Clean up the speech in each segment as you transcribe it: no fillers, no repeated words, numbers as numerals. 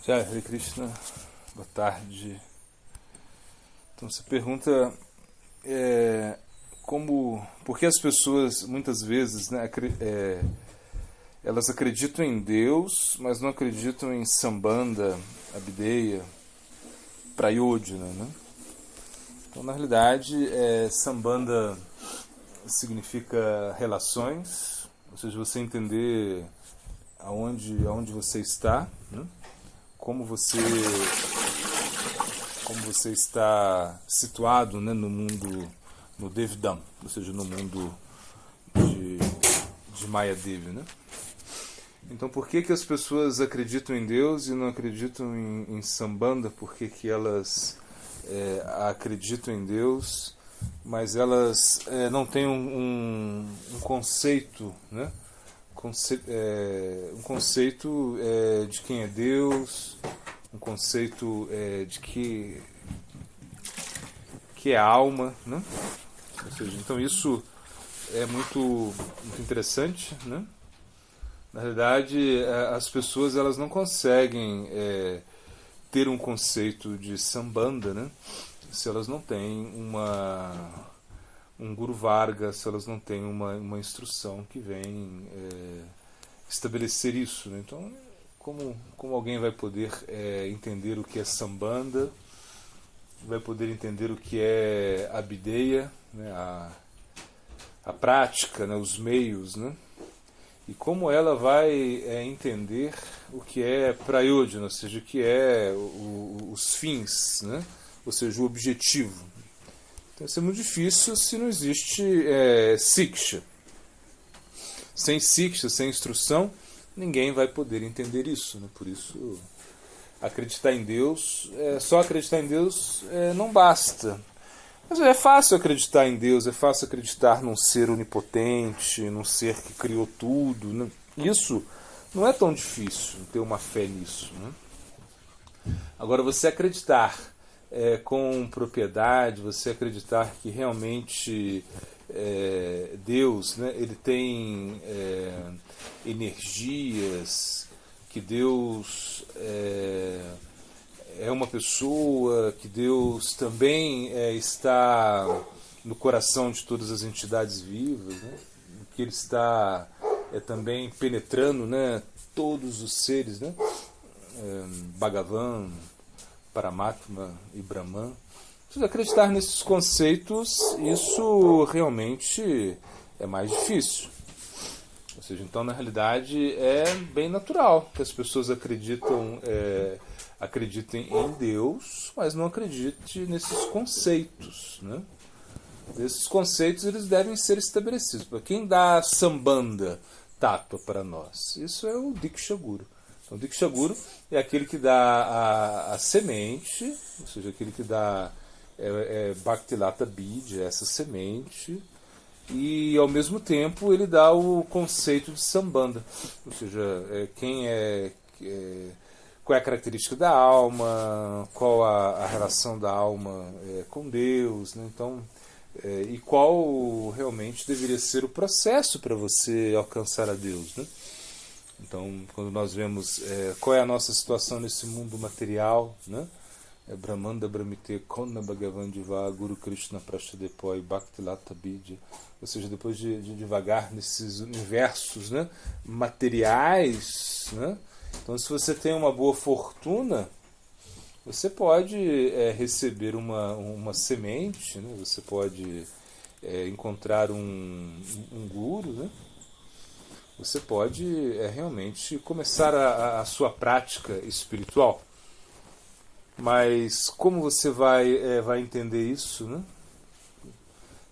Jai Hare Krishna, boa tarde. Então você pergunta por que as pessoas muitas vezes, né, elas acreditam em Deus, mas não acreditam em Sambandha, Abhideya, Prayodhana, né? Então na realidade Sambandha significa relações, ou seja, você entender aonde você está, né? Como você está situado, né, no mundo, no Devidam, ou seja, no mundo de Mayadevi, né? Então, por que as pessoas acreditam em Deus e não acreditam em Sambandha? Por que elas acreditam em Deus, mas elas não têm um conceito, né? Um conceito de quem é Deus, um conceito de que é a alma, né? Ou seja, então isso é muito interessante, né? Na realidade, as pessoas elas não conseguem ter um conceito de Sambandha, né? Se elas não têm um Guru Varga, se elas não têm uma instrução que vem estabelecer isso, né? Então, como alguém vai poder entender o que é Sambandha, vai poder entender o que é Abhideya, né? A prática, né? Os meios, né? E como ela vai entender o que é Prayodhana, ou seja, o que é os fins, né? Ou seja, o objetivo. Então isso é muito difícil se não existe Siksha. Sem Siksha, sem instrução, ninguém vai poder entender isso, né? Por isso, acreditar em Deus, só acreditar em Deus não basta. Mas é fácil acreditar em Deus, é fácil acreditar num ser onipotente, num ser que criou tudo, né? Isso não é tão difícil, ter uma fé nisso, né? Agora, você acreditar com propriedade, você acreditar que realmente Deus, né, ele tem energias, que Deus é uma pessoa, que Deus também está no coração de todas as entidades vivas, né? Que Ele está também penetrando, né, todos os seres, né? Bhagavan, Paramatma e Brahman. Se acreditar nesses conceitos, isso realmente é mais difícil. Ou seja, então na realidade é bem natural que as pessoas acreditem em Deus, mas não acreditem nesses conceitos, né? Esses conceitos eles devem ser estabelecidos. Para quem dá Sambandha Tattva para nós? Isso é o Diksha Guru. Então, o Diksha Guru é aquele que dá a semente, ou seja, aquele que dá Bhaktilata Bidya, essa semente, e ao mesmo tempo ele dá o conceito de Sambandha, ou seja, qual é a característica da alma, qual a relação da alma com Deus, né? Então, e qual realmente deveria ser o processo para você alcançar a Deus, né? Então, quando nós vemos qual é a nossa situação nesse mundo material, né? Brahmanda Brahmite Kona Bhagavan Diva Guru Krishna Prashtadepoi Bhaktilata Bidya, ou seja, depois de devagar nesses universos, né, materiais, né? Então, se você tem uma boa fortuna, você pode receber uma semente, né? Você pode encontrar um guru, né? Você pode realmente começar a sua prática espiritual. Mas como você vai entender isso, né?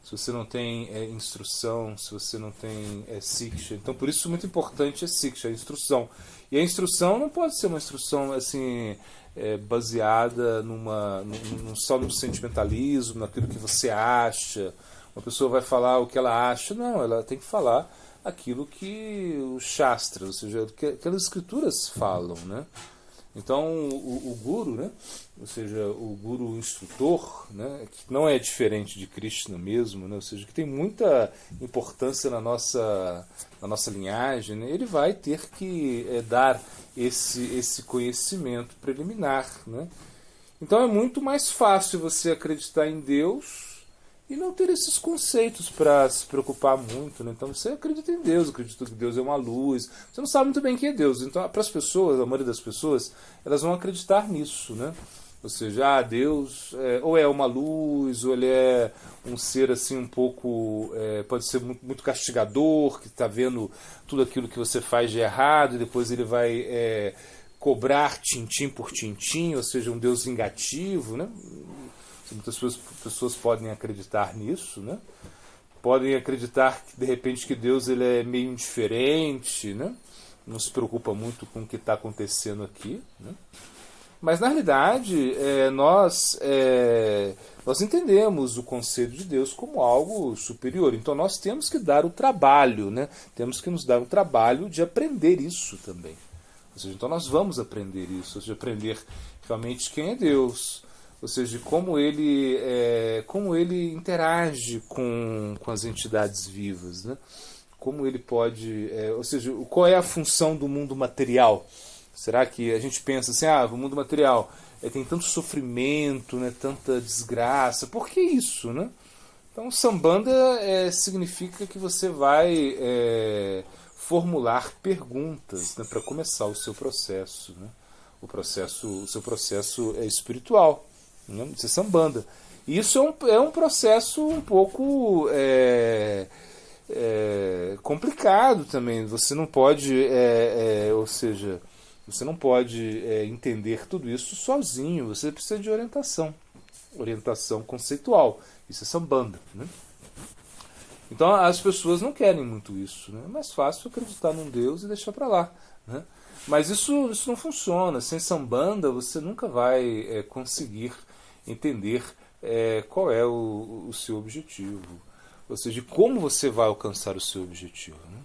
Se você não tem instrução, se você não tem Siksha. Então, por isso, muito importante é Siksha, a instrução. E a instrução não pode ser uma instrução assim, baseada só no sentimentalismo, naquilo que você acha. Uma pessoa vai falar o que ela acha. Não, ela tem que falar aquilo que os Shastras, ou seja, o que aquelas escrituras falam, né? Então, o guru, né? Ou seja, o guru instrutor, né? Que não é diferente de Krishna mesmo, né? Ou seja, que tem muita importância na nossa linhagem, né? Ele vai ter que dar esse conhecimento preliminar, né? Então é muito mais fácil você acreditar em Deus e não ter esses conceitos para se preocupar muito, né? Então você acredita em Deus, acredita que Deus é uma luz, você não sabe muito bem quem é Deus. Então, para as pessoas, a maioria das pessoas, elas vão acreditar nisso, né? Ou seja, Deus ou é uma luz, ou ele é um ser assim um pouco, pode ser muito castigador, que está vendo tudo aquilo que você faz de errado, e depois ele vai cobrar tintim por tintim, ou seja, um Deus vingativo, né? Muitas pessoas podem acreditar nisso, né? Podem acreditar que de repente que Deus ele é meio indiferente, né? Não se preocupa muito com o que está acontecendo aqui, né? Mas na realidade nós entendemos o conceito de Deus como algo superior. Então nós temos que dar o trabalho, né? Temos que nos dar o trabalho de aprender isso também. Ou seja, então nós vamos aprender isso, ou seja, aprender realmente quem é Deus. Ou seja, como ele interage com as entidades vivas, né? Como ele pode... ou seja, qual é a função do mundo material? Será que a gente pensa assim, o mundo material tem tanto sofrimento, né, tanta desgraça, por que isso, né? Então, Sambandha significa que você vai formular perguntas, né, para começar o seu processo, né? O seu processo é espiritual. Isso é Sambandha. E isso é um processo um pouco complicado também. Você não pode, ou seja, você não pode entender tudo isso sozinho. Você precisa de orientação conceitual. Isso é Sambandha, né? Então as pessoas não querem muito isso, né? É mais fácil acreditar num Deus e deixar para lá, né? Mas isso não funciona. Sem Sambandha você nunca vai conseguir entender qual é o seu objetivo. Ou seja, como você vai alcançar o seu objetivo, né?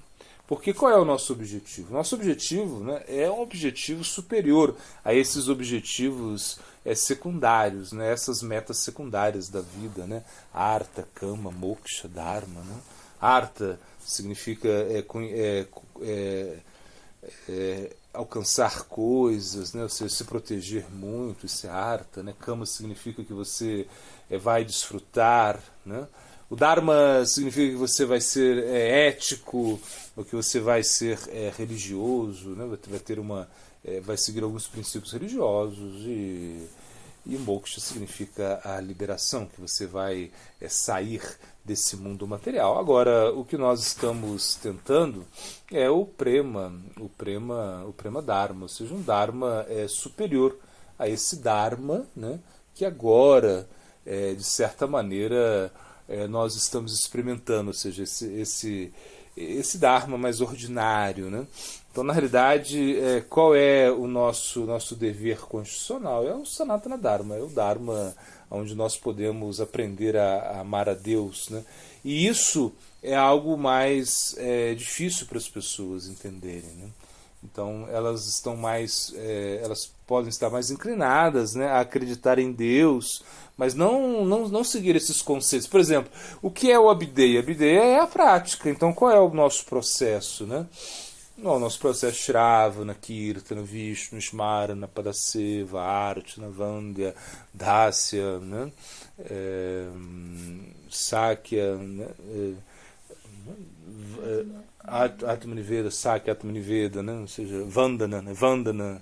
Porque qual é o nosso objetivo? Nosso objetivo, né, é um objetivo superior a esses objetivos secundários, né, essas metas secundárias da vida, né? Artha, Kama, Moksha, Dharma, né? Artha significa alcançar coisas, né? Ou seja, se proteger muito, isso é Artha, né? Kama significa que você vai desfrutar, né? O Dharma significa que você vai ser ético, ou que você vai ser religioso, né? Vai seguir alguns princípios religiosos, e o Moksha significa a liberação, que você vai sair desse mundo material. Agora, o que nós estamos tentando é o Prema Dharma, ou seja, um Dharma superior a esse Dharma, né? Que agora, de certa maneira, nós estamos experimentando, ou seja, esse Dharma mais ordinário, né? Então, na realidade, qual é o nosso dever constitucional? É o Sanatana Dharma, é o Dharma onde nós podemos aprender a amar a Deus, né? E isso é algo mais difícil para as pessoas entenderem, né? Então elas podem estar mais inclinadas, né, a acreditar em Deus, mas não seguir esses conceitos. Por exemplo, o que é o Abhideya? Abhideya é a prática. Então qual é o nosso processo, né? O nosso processo é Shravana, Kirtana, Vishnu, Smarana, Padaseva, Archana, Vandya, Dasya, né? Sakya, né? Atmaniveda, Sakya, Atmaniveda, né? Ou seja, Vandana, né? Vandana,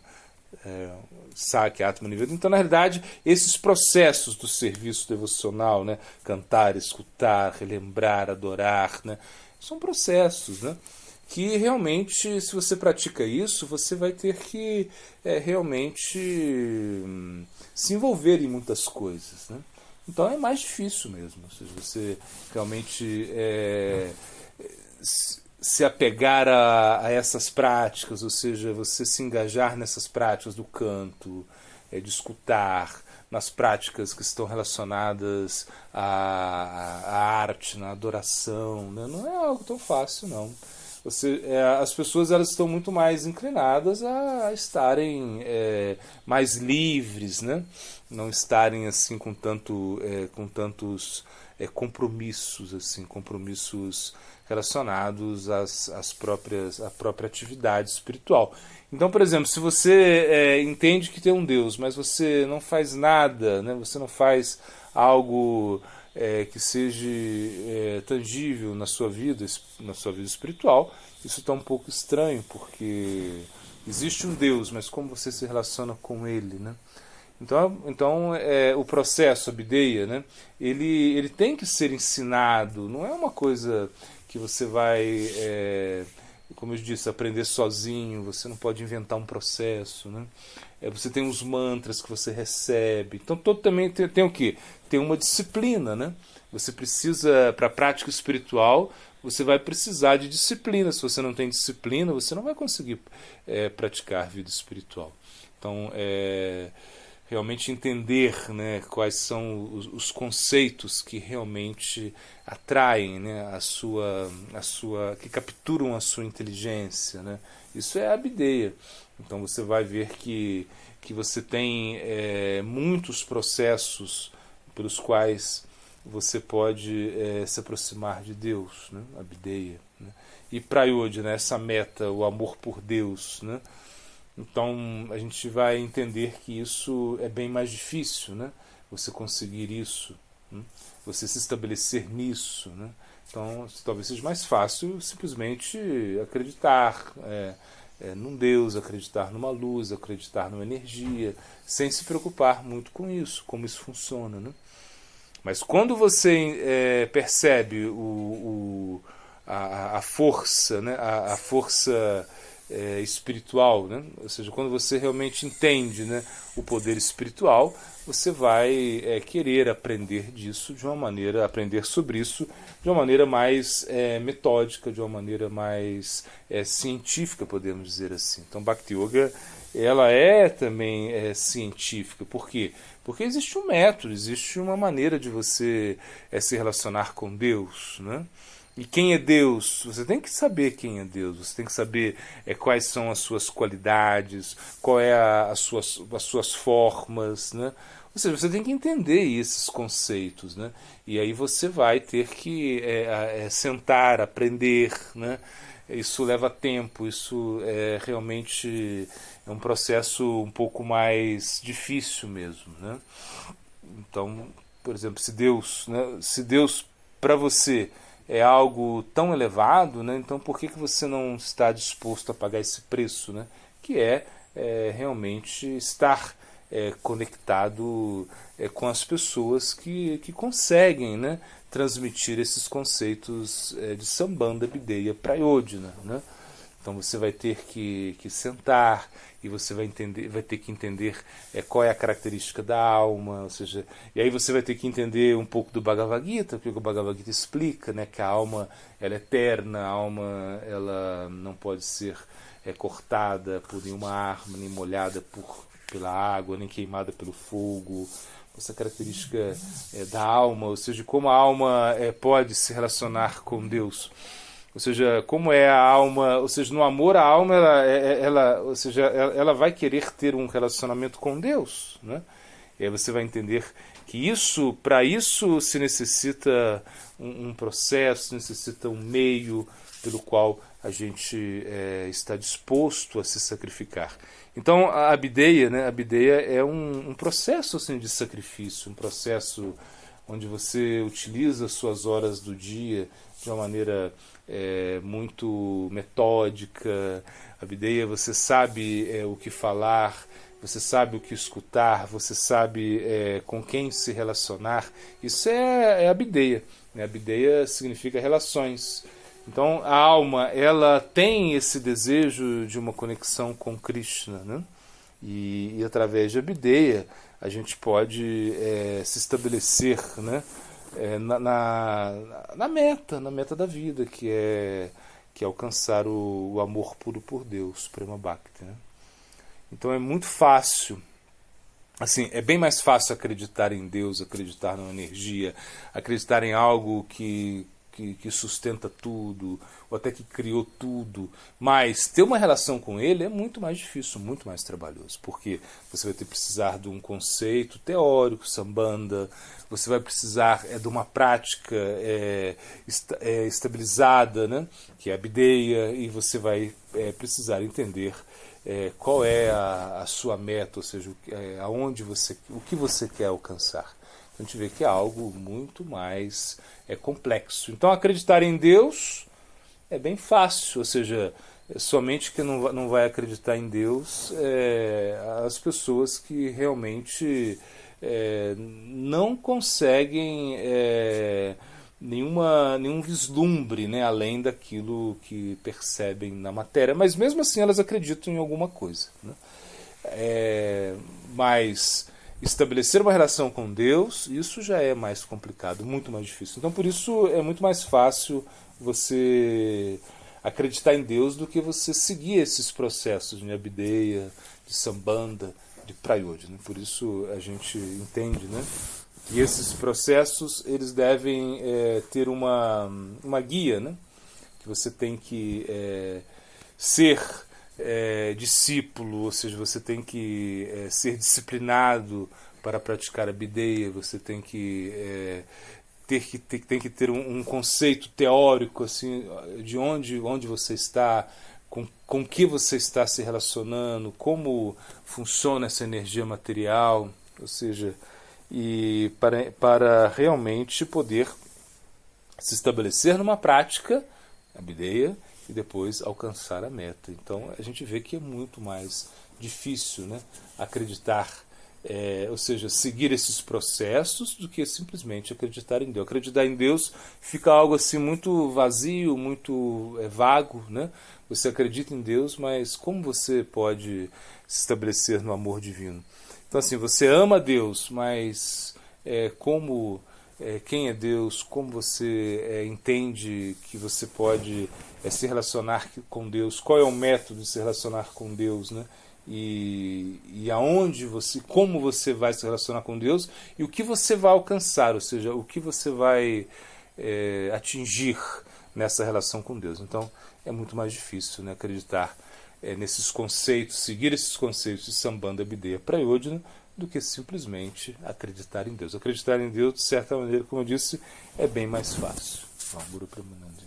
Sakya, Atmaniveda. Então, na realidade, esses processos do serviço devocional, né? Cantar, escutar, relembrar, adorar, né? São processos, né? Que realmente, se você pratica isso, você vai ter que realmente se envolver em muitas coisas, né? Então é mais difícil mesmo. Ou seja, você realmente se apegar a essas práticas, ou seja, você se engajar nessas práticas do canto, de escutar, nas práticas que estão relacionadas à arte, na adoração, né? Não é algo tão fácil, não. As pessoas elas estão muito mais inclinadas a estarem mais livres, né? Não estarem assim com tantos compromissos, assim, compromissos relacionados à própria atividade espiritual. Então, por exemplo, se você entende que tem um Deus, mas você não faz nada, né? Você não faz algo que seja tangível na sua vida espiritual, isso está um pouco estranho, porque existe um Deus, mas como você se relaciona com Ele, né? Então o processo, a bideia, né? Ele tem que ser ensinado, não é uma coisa que você vai, como eu disse, aprender sozinho, você não pode inventar um processo, né? Você tem os mantras que você recebe. Então todo também tem o quê? Tem uma disciplina, né? Você precisa, para a prática espiritual, você vai precisar de disciplina. Se você não tem disciplina, você não vai conseguir praticar vida espiritual. Então, realmente entender, né, quais são os conceitos que realmente atraem, né, que capturam a sua inteligência, né? Isso é a bideia. Então você vai ver que você tem muitos processos pelos quais você pode se aproximar de Deus, né? A bideia, né? E prayodhya, né? Essa meta, o amor por Deus, né? Então a gente vai entender que isso é bem mais difícil, né? Você conseguir isso, né? Você se estabelecer nisso, né? Então talvez seja mais fácil simplesmente acreditar num Deus, acreditar numa luz, acreditar numa energia, sem se preocupar muito com isso, como isso funciona, né? Mas quando você percebe a força, né? a força espiritual, né? Ou seja, quando você realmente entende, né, o poder espiritual, você vai querer aprender disso de uma maneira, aprender sobre isso de uma maneira mais metódica, de uma maneira mais científica, podemos dizer assim. Então, Bhakti Yoga, ela é também científica. Por quê? Porque existe um método, existe uma maneira de você se relacionar com Deus, né? E quem é Deus? Você tem que saber quem é Deus, você tem que saber quais são as suas qualidades, qual é as suas formas, né? Ou seja, você tem que entender esses conceitos, né? E aí você vai ter que sentar, aprender, né? Isso leva tempo, isso realmente é um processo um pouco mais difícil mesmo, né? Então, por exemplo, se Deus para você é algo tão elevado, né? Então por que você não está disposto a pagar esse preço, né? Que realmente estar conectado com as pessoas que conseguem, né, transmitir esses conceitos de Sambandha, Bideya, Prayodhana, né? Então você vai ter que sentar e você vai ter que entender qual é a característica da alma, ou seja, e aí você vai ter que entender um pouco do Bhagavad Gita, porque o Bhagavad Gita explica, né, que a alma ela é eterna, a alma ela não pode ser cortada por nenhuma arma, nem molhada pela água, nem queimada pelo fogo. Essa característica da alma, ou seja, como a alma pode se relacionar com Deus. Ou seja, como é a alma, ou seja, no amor a alma ela vai querer ter um relacionamento com Deus, né? E aí você vai entender que para isso se necessita um processo, necessita um meio pelo qual a gente está disposto a se sacrificar. Então a bideia, né? A bideia é um processo assim, de sacrifício, um processo onde você utiliza suas horas do dia de uma maneira muito metódica. A bideia, você sabe o que falar, você sabe o que escutar, você sabe com quem se relacionar. Isso é a bideia, né? A bideia significa relações. Então a alma ela tem esse desejo de uma conexão com Krishna, né? E através da bideia a gente pode se estabelecer, né? Na meta da vida, que é alcançar o amor puro por Deus, Prema Bhakti, né? Então é muito fácil, assim, é bem mais fácil acreditar em Deus, acreditar na energia, acreditar em algo que que sustenta tudo, ou até que criou tudo, mas ter uma relação com ele é muito mais difícil, muito mais trabalhoso, porque você vai ter que precisar de um conceito teórico, sambandha, você vai precisar de uma prática estabilizada, né, que é a bideia, e você vai precisar entender qual é a sua meta, ou seja, o que você quer alcançar. A gente vê que é algo muito mais complexo. Então, acreditar em Deus é bem fácil, ou seja, somente que não vai acreditar em Deus as pessoas que realmente não conseguem nenhum vislumbre, né, além daquilo que percebem na matéria. Mas mesmo assim elas acreditam em alguma coisa, né? Mas estabelecer uma relação com Deus, isso já é mais complicado, muito mais difícil. Então por isso é muito mais fácil você acreditar em Deus do que você seguir esses processos de Abhideya, de Sambandha, de Prayodhana. Por isso a gente entende, né, que esses processos eles devem ter uma guia, né, que você tem que ser discípulo, ou seja, você tem que ser disciplinado para praticar a bideia, você tem que ter um conceito teórico assim, de onde você está, com que você está se relacionando, como funciona essa energia material, ou seja, e para realmente poder se estabelecer numa prática, a bideia, e depois alcançar a meta. Então a gente vê que é muito mais difícil, né, acreditar, ou seja, seguir esses processos do que simplesmente acreditar em Deus. Acreditar em Deus fica algo assim muito vazio, muito vago, né? Você acredita em Deus, mas como você pode se estabelecer no amor divino? Então assim, você ama Deus, mas quem é Deus, como você entende que você pode se relacionar com Deus, qual é o método de se relacionar com Deus, né? E como você vai se relacionar com Deus e o que você vai alcançar, ou seja, o que você vai atingir nessa relação com Deus. Então é muito mais difícil, né, acreditar nesses conceitos, seguir esses conceitos de Sambandha, Abhideya, Prayodhana, do que simplesmente acreditar em Deus. Acreditar em Deus, de certa maneira, como eu disse, é bem mais fácil. Guru Pramanandi.